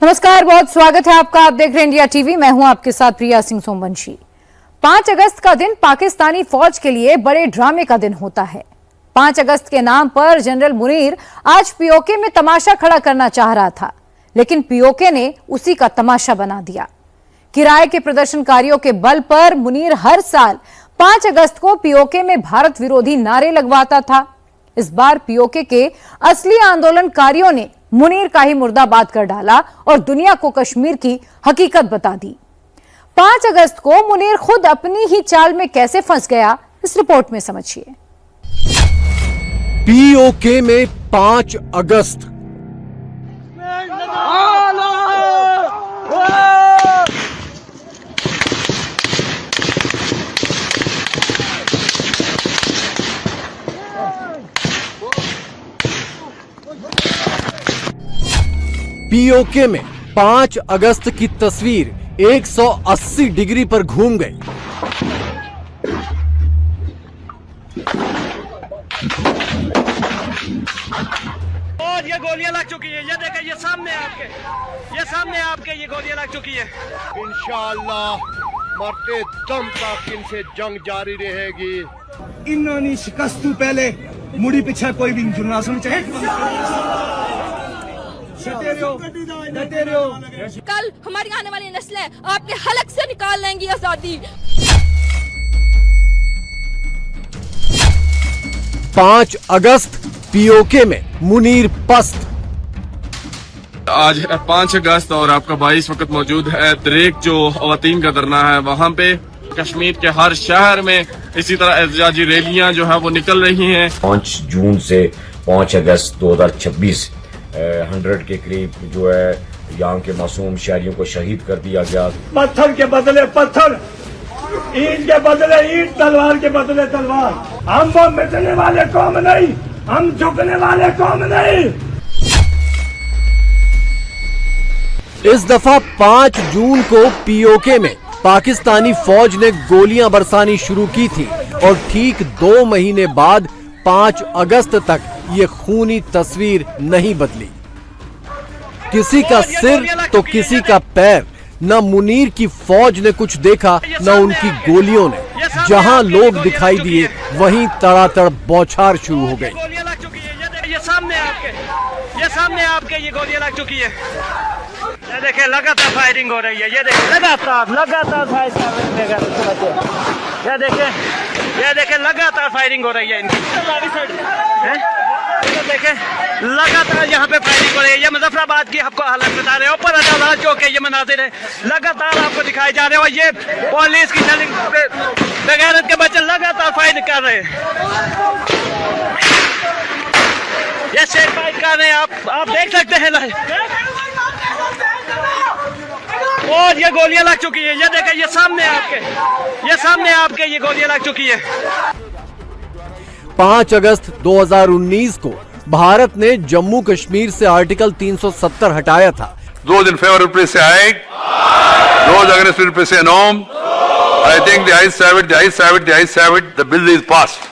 नमस्कार, बहुत स्वागत है आपका। आप देख रहे हैं इंडिया टीवी। मैं हूं आपके साथ प्रिया सिंह सोमवंशी। 5 अगस्त का दिन पाकिस्तानी फौज के लिए बड़े ड्रामे का दिन होता है। 5 अगस्त के नाम पर जनरल मुनीर आज पीओके में तमाशा खड़ा करना चाह रहा था, लेकिन पीओके ने उसी का तमाशा बना दिया। किराए के प्रदर्शनकारियों के बल पर मुनीर हर साल 5 अगस्त को पीओके में भारत विरोधी नारे लगवाता था। इस बार पीओके के असली आंदोलनकारियों ने मुनीर का ही मुर्दाबाद कर डाला और दुनिया को कश्मीर की हकीकत बता दी। 5 अगस्त को मुनीर खुद अपनी ही चाल में कैसे फंस गया, इस रिपोर्ट में समझिए। पीओके में 5 अगस्त पीओके में 5 अगस्त की तस्वीर 180 डिग्री पर घूम गई। और ये गोलियां लग चुकी है। ये देखें, ये सामने आपके ये गोलियां लग चुकी है। इंशाअल्लाह मरते दम तक इनसे जंग जारी रहेगी। इन्होंने शिकस्त तू पहले मुड़ी पीछे कोई भी जुर्ना सुन चाहिए। कल हमारी आने वाली नस्लें आपके हलक से निकाल लेंगी आजादी। 5 अगस्त पीओके में मुनीर पस्त। आज 5 अगस्त और आपका भाई इस वक्त मौजूद है दरेक जो ख़वातीन का धरना है वहाँ पे। कश्मीर के हर शहर में इसी तरह एहतजाजी रैलियां जो है वो निकल रही हैं। 5 जून से 5 अगस्त 2026 100 के करीब जो है यहाँ के मासूम शहरियों को शहीद कर दिया गया। पत्थर के बदले पत्थर, ईंट के बदले ईंट, तलवार के बदले तलवार। हम वो मिटने वाले कौम नहीं, हम झुकने वाले कौम नहीं। इस दफा 5 जून को पीओके में पाकिस्तानी फौज ने गोलियां बरसानी शुरू की थी और ठीक 2 महीने बाद 5 अगस्त तक ये खूनी तस्वीर नहीं बदली। किसी का सिर तो किसी का पैर। न मुनीर की फौज ने कुछ देखा, न उनकी गोलियों ने। जहां लोग दिखाई दिए वहीं तड़ातड़ बौछार शुरू हो गई। गोलियां लग चुकी है। ये सामने आपके ये गोलियां लग चुकी है। ये देखें, लगातार फायरिंग हो रही है। ये देखें, लगातार फायरिंग। ये देखें लगातार फायरिंग हो रही है इनकी। ये देखें लगातार यहाँ पे फायरिंग हो रही है। ये मुजफ्फराबाद की आपको हालत बता रहे हैं। ऊपर अदालत चौक के ये मनाजिर है, लगातार आपको दिखाई जा रहे हो। ये पुलिस की बेगैरत के बच्चे लगातार फायरिंग कर रहे हैं। ये शेर फाइट कर रहे हैं, आप देख सकते हैं। और ये गोलियां लग चुकी है। ये देखें, ये सामने आपके ये गोलियां लग चुकी है। 5 अगस्त 2019 को भारत ने जम्मू कश्मीर से आर्टिकल 370 हटाया था। Those in favor please say aye. Those against please say no. I think the ayes have it. The ayes have it. The ayes have it. The bill is passed.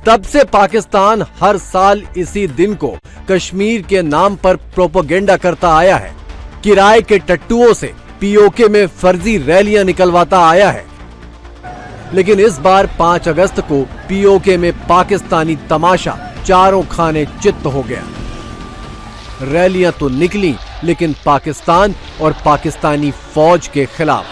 तब से पाकिस्तान हर साल इसी दिन को कश्मीर के नाम पर प्रोपेगेंडा करता आया है। किराए के टट्टुओं से पीओके में फर्जी रैलियां निकलवाता आया है। लेकिन इस बार 5 अगस्त को पीओके में पाकिस्तानी तमाशा चारों खाने चित्त हो गया। रैलियां तो निकली, लेकिन पाकिस्तान और पाकिस्तानी फौज के खिलाफ।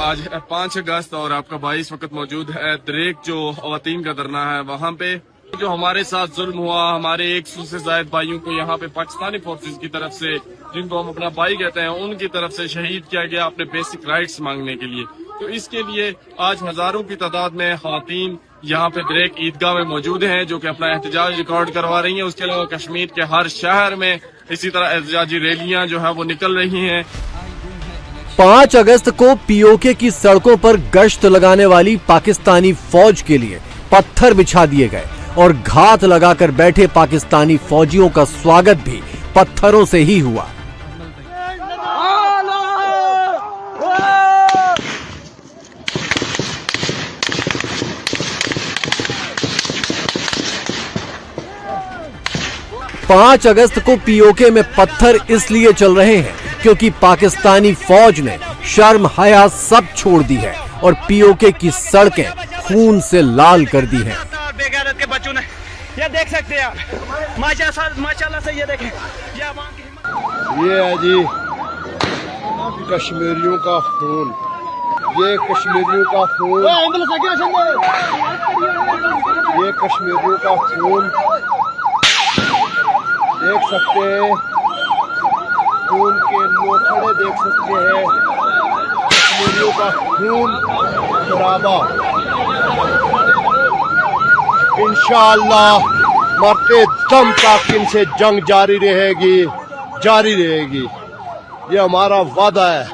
आज 5 अगस्त और आपका भाई इस वक्त मौजूद है दरेक जो ख़वातीन का धरना है वहाँ पे। जो हमारे साथ जुल्म हुआ, हमारे 100 से ज्यादा भाइयों को यहाँ पे पाकिस्तानी फोर्सेस की तरफ से, जिनको हम अपना भाई कहते हैं, उनकी तरफ से शहीद किया गया अपने बेसिक राइट्स मांगने के लिए। तो इसके लिए आज हजारों की तादाद में ख़वातीन यहाँ पे दरेक ईदगाह में मौजूद हैं, जो कि अपना एहतजाज रिकॉर्ड करवा रही हैं। उसके अलावा कश्मीर के हर शहर में इसी तरह एहतजाजी रैलियां जो है वो निकल रही हैं। 5 अगस्त को पीओके की सड़कों पर गश्त लगाने वाली पाकिस्तानी फौज के लिए पत्थर बिछा दिए गए और घात लगाकर बैठे पाकिस्तानी फौजियों का स्वागत भी पत्थरों से ही हुआ। 5 अगस्त को पीओके में पत्थर इसलिए चल रहे हैं क्योंकि पाकिस्तानी फौज ने शर्म हया सब छोड़ दी है और पीओके की सड़कें खून से लाल कर दी हैं। बेगैरत के बच्चों ने, ये देख सकते हैं आप, माशाल्लाह से ये देखें, ये अवाम की हिम्मत। ये है जी कश्मीरियों का खून, ये कश्मीरियों का खून, ये कश्मीरियों का खून देख सकते हैं, खून के नोखड़े देख सकते हैं, कश्मीरियों का खून खराबा। इंशाअल्लाह मरते दम तक इनसे जंग जारी रहेगी, जारी रहेगी, ये हमारा वादा है।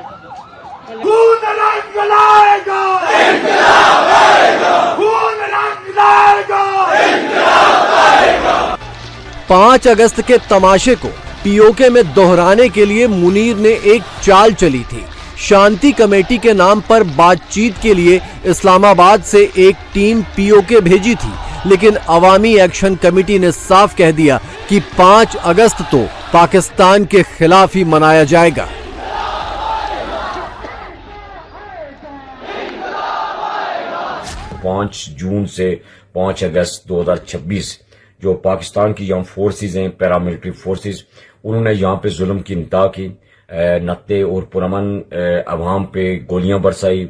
खून रंग लाएगा, इंकलाब आएगा, खून रंग लाएगा, इंकलाब आएगा। 5 अगस्त के तमाशे को पीओके में दोहराने के लिए मुनीर ने एक चाल चली थी। शांति कमेटी के नाम पर बातचीत के लिए इस्लामाबाद से एक टीम पीओके भेजी थी, लेकिन अवामी एक्शन कमेटी ने साफ कह दिया कि 5 अगस्त तो पाकिस्तान के खिलाफ ही मनाया जाएगा। पाँच जून से 5 अगस्त 2026 जो पाकिस्तान की आर्म फोर्सेज हैं, पैरामिलिट्री फोर्सेज, उन्होंने यहाँ पे जुल्म की इंतहा की, नत्ते और पुरमन अवाम पे गोलियां बरसाई,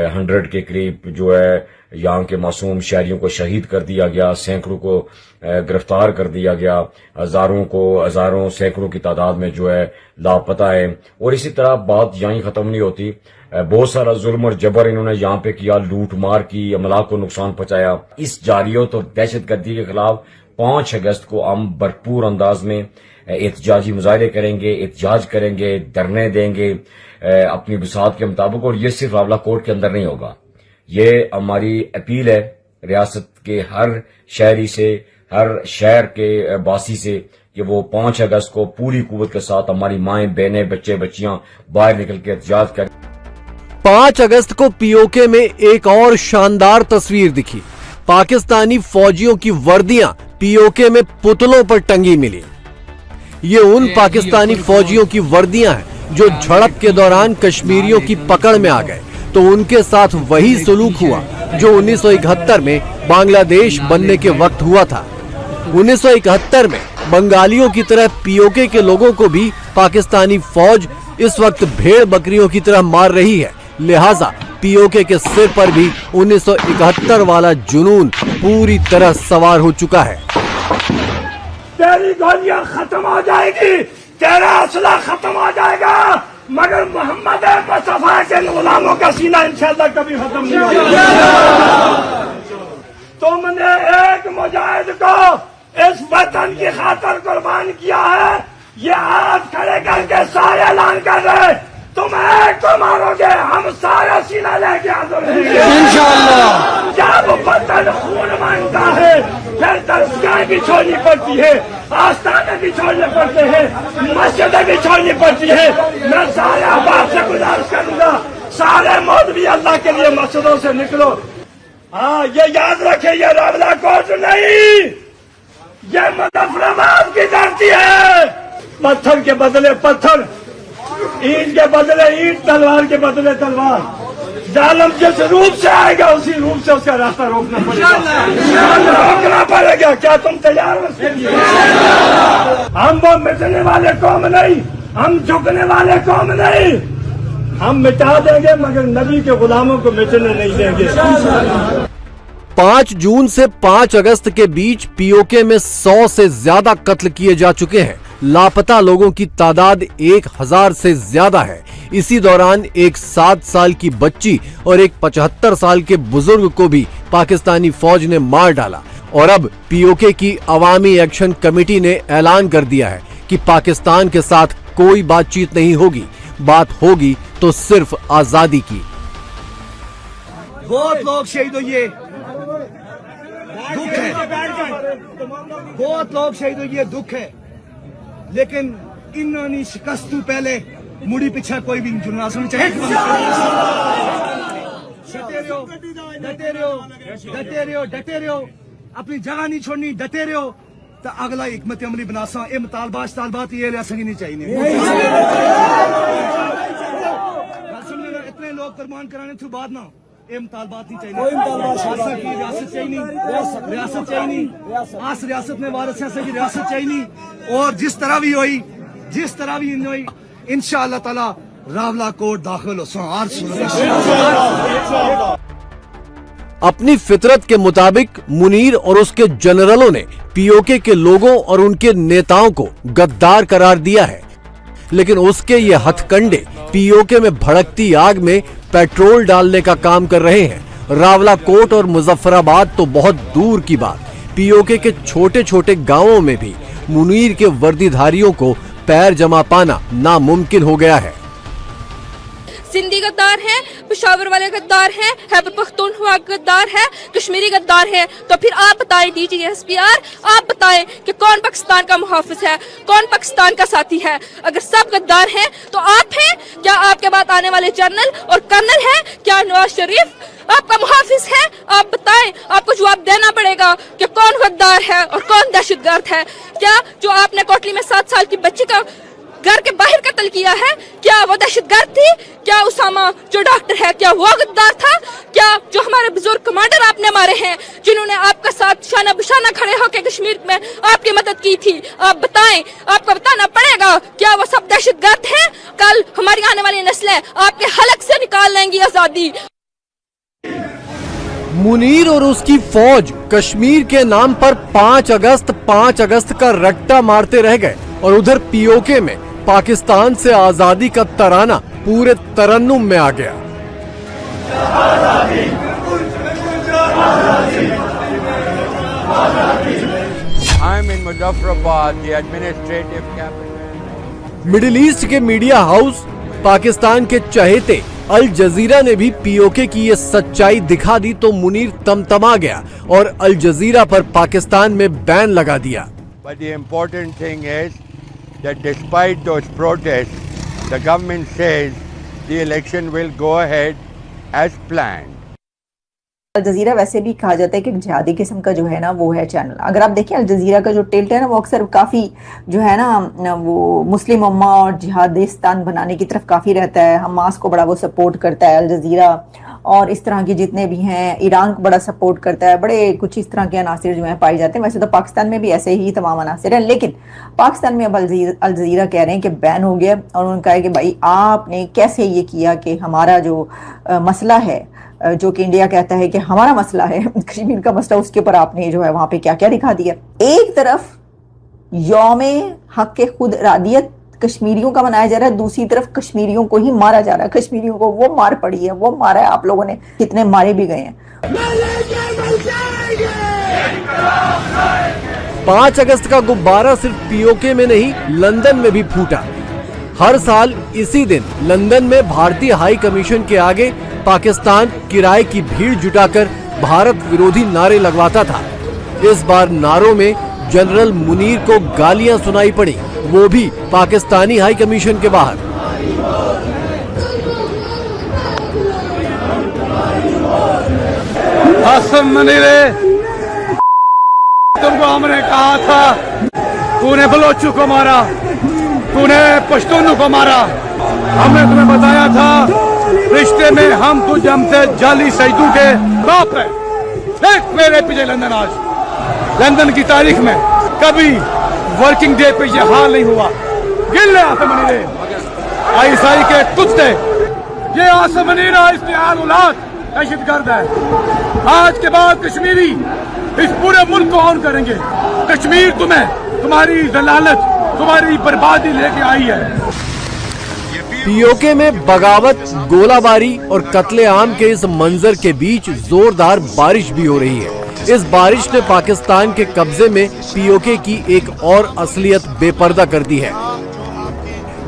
100 के करीब जो है यहाँ के मासूम शहरियों को शहीद कर दिया गया, सैकड़ों को गिरफ्तार कर दिया गया, हजारों सैकड़ों की तादाद में जो है लापता है। और इसी तरह बात यहीं खत्म नहीं होती, बहुत सारा जुल्म और जबर इन्होंने यहाँ पे किया, लूट मार की, अमलाक को नुकसान पहुंचाया। इस जारियत और दहशतगर्दी के खिलाफ 5 अगस्त को हम भरपूर अंदाज में एहतजाजी मुजाहरे करेंगे, एहतजाज करेंगे, धरने देंगे अपनी बिसात के मुताबिक। और ये सिर्फ रावला कोर्ट के अंदर नहीं होगा, ये हमारी अपील है रियासत के हर शहरी से, हर शहर के बासी से कि वो 5 अगस्त को पूरी कुव्वत के साथ हमारी माएं, बहनें, बच्चे, बच्चियां बाहर निकल के एहतजाज करें। 5 अगस्त को पीओके में एक और शानदार तस्वीर दिखी। पाकिस्तानी फौजियों की वर्दियां पीओके में पुतलों पर टंगी मिली। ये उन पाकिस्तानी फौजियों की वर्दियां हैं जो झड़प के दौरान कश्मीरियों की पकड़ में आ गए, तो उनके साथ वही सलूक हुआ जो 1971 में बांग्लादेश बनने के वक्त हुआ था। 1971 में बंगालियों की तरह पीओके के लोगों को भी पाकिस्तानी फौज इस वक्त भेड़ बकरियों की तरह मार रही है, लिहाजा पीओके के सिर पर भी 1971 वाला जुनून पूरी तरह सवार हो चुका है। तेरी गोलियां खत्म हो जाएगी, तेरा असला खत्म हो जाएगा, मगर मोहम्मद मुस्तफा के गुलामों का सीना इंशाअल्लाह कभी खत्म नहीं होगा। तुमने एक मुजाहिद को इस वतन की खातिर कुर्बान किया है, ये हाथ खड़े करके सारे ऐलान कर रहे, तुम एक को मारोगे, हम सारा सीना लेके हाजिर रहेंगे इंशाअल्लाह। जब वतन खून मांगता है फिर दरगाहें भी छोड़नी पड़ती है, आस्थानें भी छोड़ने पड़ते हैं, मस्जिदें भी छोड़नी पड़ती है। मैं सारे अहबाब से गुजारिश करूंगा, सारे मौलवी अल्लाह के लिए मस्जिदों से निकलो। हाँ, ये याद रखे, ये रावला कोर्ट नहीं, ये मुजफ्फराबाद की धरती है। पत्थर के बदले पत्थर, ईंट के बदले ईंट, तलवार के बदले तलवार। जालिम जिस रूप से आएगा उसी रूप से उसका रास्ता रोकना पड़ेगा। क्या तुम तैयार हो? हम वो मिटने वाले कौम नहीं, हम झुकने वाले कौम नहीं। हम मिटा देंगे मगर नबी के गुलामों को मिटने नहीं देंगे। 5 जून से 5 अगस्त के बीच पीओके में 100 से ज्यादा कत्ल किए जा चुके हैं। लापता लोगों की तादाद 1000 से ज्यादा है। इसी दौरान एक 7 साल की बच्ची और एक 75 साल के बुजुर्ग को भी पाकिस्तानी फौज ने मार डाला। और अब पीओके की अवामी एक्शन कमेटी ने ऐलान कर दिया है कि पाकिस्तान के साथ कोई बातचीत नहीं होगी, बात होगी तो सिर्फ आजादी की। बहुत लोग शहीद हुए, दुख है, बहुत लोग शहीद हुए, दुख है, लेकिन इन्होंने शिकस्त तू पहले मुड़ी पीछे कोई भी जुलना सुन चाहे। डटे रहो, अपनी जगह नहीं छोड़नी, डटे रहो। तो अगला हिकमत अमली बनासा ये मुतालबात ये लिया सही नहीं चाहिए इतने लोग कुर्बान कराने थी बाद ना ये मुतालबात नहीं चाहिए रियासत चाहिए रियासत चाहिए आस रियासत में वारस की रियासत चाहिए और जिस तरह भी हुई इंशाअल्लाह ताला रावला कोट दाखिल हो अपनी फितरत के मुताबिक मुनीर और उसके जनरलों ने पीओके के लोगों और उनके नेताओं को गद्दार करार दिया है, लेकिन उसके ये हथकंडे पीओके में भड़कती आग में पेट्रोल डालने का काम कर रहे हैं। रावलाकोट और मुजफ्फराबाद तो बहुत दूर की बात, पीओके के छोटे छोटे गांवों में भी मुनीर के वर्दीधारियों को पैर जमा पाना नामुमकिन हो गया है। सिंधी गद्दार है, पेशावर वाले गद्दार है, खैबर पख्तूनख्वा गद्दार है, कश्मीरी गद्दार है। तो फिर आप बताएं DGSPR, आप बताएं कि कौन पाकिस्तान का मुहाफिज है, कौन पाकिस्तान का साथी है। अगर सब गद्दार हैं तो आप हैं क्या? आपके बाद आने वाले जनरल और कर्नल है क्या? नवाज शरीफ आपका मुहाफिज है? आप बताएं, आपको जवाब देना पड़ेगा कि कौन गद्दार है और कौन दहशतगर्द है। क्या जो आपने कोटली में 7 साल की बच्ची का घर के बाहर कत्ल किया है, क्या वो दहशतगर्द थी? क्या उसामा जो डॉक्टर है क्या वो गद्दार था? क्या जो हमारे बुजुर्ग कमांडर आपने मारे हैं, जिन्होंने आपका साथ शाना बिशाना खड़े होकर कश्मीर में आपकी मदद की थी, आप बताएं, आपको बताना पड़ेगा क्या वो सब दहशतगर्द हैं? कल हमारी आने वाली नस्लें आपके हलक से निकाल लेंगी आजादी। मुनीर और उसकी फौज कश्मीर के नाम पर 5 अगस्त का रट्टा मारते रह गए और उधर पीओके में पाकिस्तान से आजादी का तराना पूरे तरन्नुम में आ गया। I'm in Muzaffarabad, the administrative capital. Middle east के मीडिया हाउस पाकिस्तान के चहेते अल जजीरा ने भी पीओके की ये सच्चाई दिखा दी तो मुनीर तमतमा गया और अल जजीरा पर पाकिस्तान में बैन लगा दिया। But the important thing is that despite those protests, the government says the election will go ahead as planned. अल जजीरा वैसे भी कहा जाता है कि जिहादी किस्म का जो है ना वो है चैनल। अगर आप देखें अल जजीरा का जो टिल्ट है ना वो अक्सर काफ़ी जो है ना वो मुस्लिम उम्मा और जिहादिस्तान बनाने की तरफ काफ़ी रहता है। हमास को बड़ा वो सपोर्ट करता है अल जजीरा, और इस तरह के जितने भी हैं ईरान को बड़ा सपोर्ट करता है। बड़े कुछ इस तरह के अनासिर जो हैं पाए जाते हैं। वैसे तो पाकिस्तान में भी ऐसे ही तमाम अनासिर हैं, लेकिन पाकिस्तान में अब अल जजीरा कह रहे हैं कि बैन हो गया और उन्होंने कहा है कि भाई आपने कैसे ये किया कि हमारा जो मसला है, जो कि इंडिया कहता है कि हमारा मसला है कश्मीर का मसला, उसके ऊपर आपने जो है वहां पे क्या क्या दिखा दिया। एक तरफ यौमे हक के खुद इरादियत कश्मीरियों का मनाया जा रहा है, दूसरी तरफ कश्मीरियों को ही मारा जा रहा है। कश्मीरियों को वो मार पड़ी है, वो मारा है आप लोगों ने, कितने मारे भी गए हैं। 5 अगस्त का गुब्बारा सिर्फ पीओके में नहीं लंदन में भी फूटा। हर साल इसी दिन लंदन में भारतीय हाई कमीशन के आगे पाकिस्तान किराए की भीड़ जुटाकर भारत विरोधी नारे लगवाता था। इस बार नारों में जनरल मुनीर को गालियां सुनाई पड़ी, वो भी पाकिस्तानी हाई कमीशन के बाहर। आसम मुनीरे, तुमको हमने कहा था, तूने बलोचों को मारा, तूने पश्तूनों को मारा। हमने तुम्हें बताया था रिश्ते में हम तुझ हमसे जाली सईदू के बाप है। देख मेरे पीछे लंदन, आज लंदन की तारीख में कभी वर्किंग डे पे ये हाल नहीं हुआ। गिल आसम मुनीरे, आईएसआई के कुत्ते, ये आसम मुनीरा इस्तेहार औलाद दहशतगर्द है। आज के बाद कश्मीरी इस पूरे मुल्क को ऑन करेंगे। कश्मीर तुम्हें तुम्हारी जलालत, तुम्हारी बर्बादी लेके आई है। पीओके में बगावत, गोलाबारी और कत्लेआम के इस मंजर के बीच जोरदार बारिश भी हो रही है। इस बारिश ने पाकिस्तान के कब्जे में पीओके की एक और असलियत बेपर्दा कर दी है।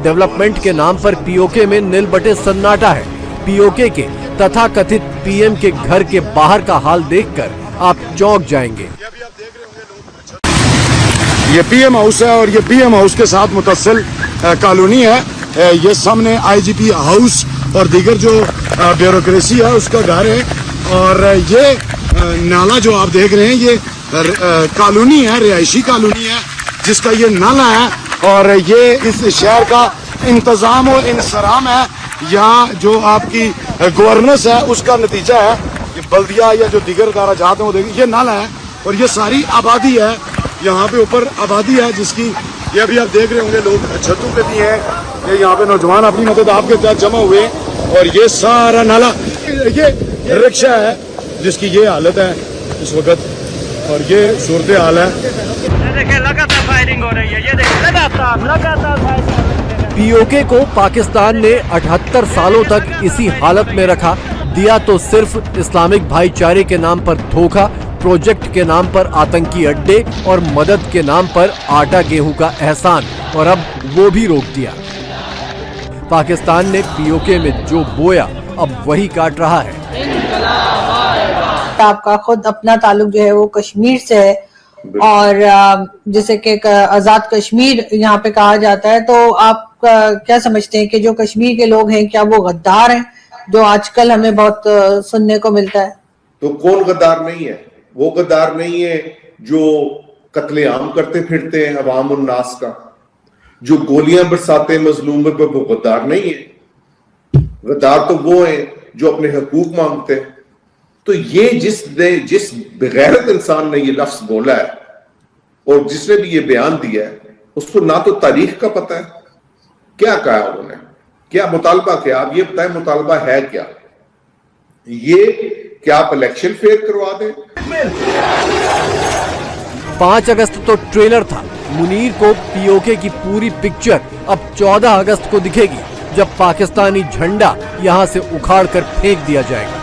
डेवलपमेंट के नाम पर पीओके में नील बटे सन्नाटा है। पीओके के तथाकथित पीएम के घर के बाहर का हाल देखकर आप चौंक जाएंगे। ये पीएम हाउस है और ये पीएम हाउस के साथ मुतस्सिल कॉलोनी है। ये सामने आईजीपी हाउस और दीगर जो ब्यूरोक्रेसी है उसका घर है। और ये नाला जो आप देख रहे हैं ये कॉलोनी है, रिहायशी कॉलोनी है, जिसका ये नाला है और ये इस शहर का इंतजाम और इंसराम है। यहाँ जो आपकी गवर्नेंस है उसका नतीजा है कि बल्दिया या जो दीगर इदारा जहाँ वो देखिए ये नाला है और ये सारी आबादी है, यहाँ पे ऊपर आबादी है जिसकी ये अभी आप देख रहे होंगे लोग छतों पे भी हैं, ये यहाँ पे नौजवान अपनी मदद आपके साथ जमा हुए और ये सारा नाला, ये रिक्शा है जिसकी ये हालत है इस वक्त और ये सूरत हाल है। देखिए लगातार फायरिंग हो रही है, ये देखिए लगातार फायरिंग। पीओके को पाकिस्तान ने 78 सालों तक इसी हालत में रखा, दिया तो सिर्फ इस्लामिक भाईचारे के नाम पर धोखा, प्रोजेक्ट के नाम पर आतंकी अड्डे और मदद के नाम पर आटा गेहूं का एहसान, और अब वो भी रोक दिया। पाकिस्तान ने पीओके में जो बोया अब वही काट रहा है। आपका खुद अपना ताल्लुक जो है वो कश्मीर से है और जैसे कि आजाद कश्मीर यहाँ पे कहा जाता है, तो आप क्या समझते हैं कि जो कश्मीर के लोग हैं क्या वो गद्दार हैं, जो आजकल हमें बहुत सुनने को मिलता है? तो कौन गद्दार नहीं है? वो गद्दार नहीं है जो कत्लेआम करते फिरते हैं अवाम उन्नास का, जो गोलियां बरसाते मजलूम पर, वो गद्दार नहीं है। गद्दार तो वो हैं जो अपने हकूक मांगते हैं। तो ये जिस बेगैरत इंसान ने ये लफ्ज बोला है और जिसने भी ये बयान दिया है, उसको ना तो तारीख का पता है, क्या कहा उन्होंने, क्या मुतालबा किया, आप ये बताएं मुतालबा है क्या? ये क्या आप इलेक्शन फेयर करवा दें? 5 अगस्त तो ट्रेलर था, मुनीर को पीओके की पूरी पिक्चर अब 14 अगस्त को दिखेगी, जब पाकिस्तानी झंडा यहां से उखाड़ कर फेंक दिया जाएगा।